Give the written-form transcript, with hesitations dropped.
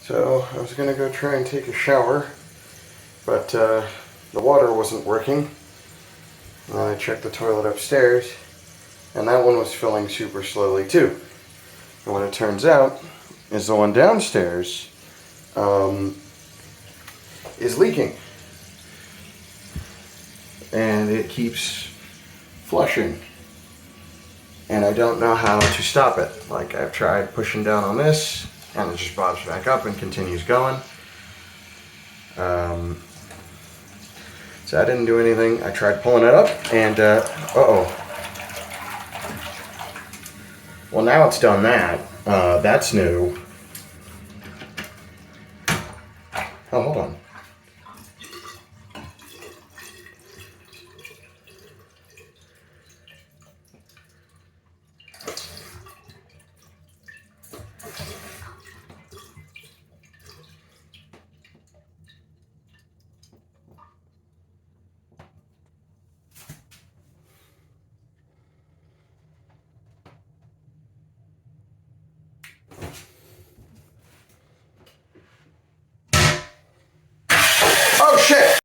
So I was going to go try and take a shower, but the water wasn't working. And then I checked the toilet upstairs, and that one was filling super slowly too. And what it turns out is the one downstairs is leaking. And it keeps flushing. And I don't know how to stop it. Like, I've tried pushing down on this, and it just bobs back up and continues going. So I didn't do anything. I tried pulling it up, and uh-oh. Well, now it's done that. That's new. Oh, hold on.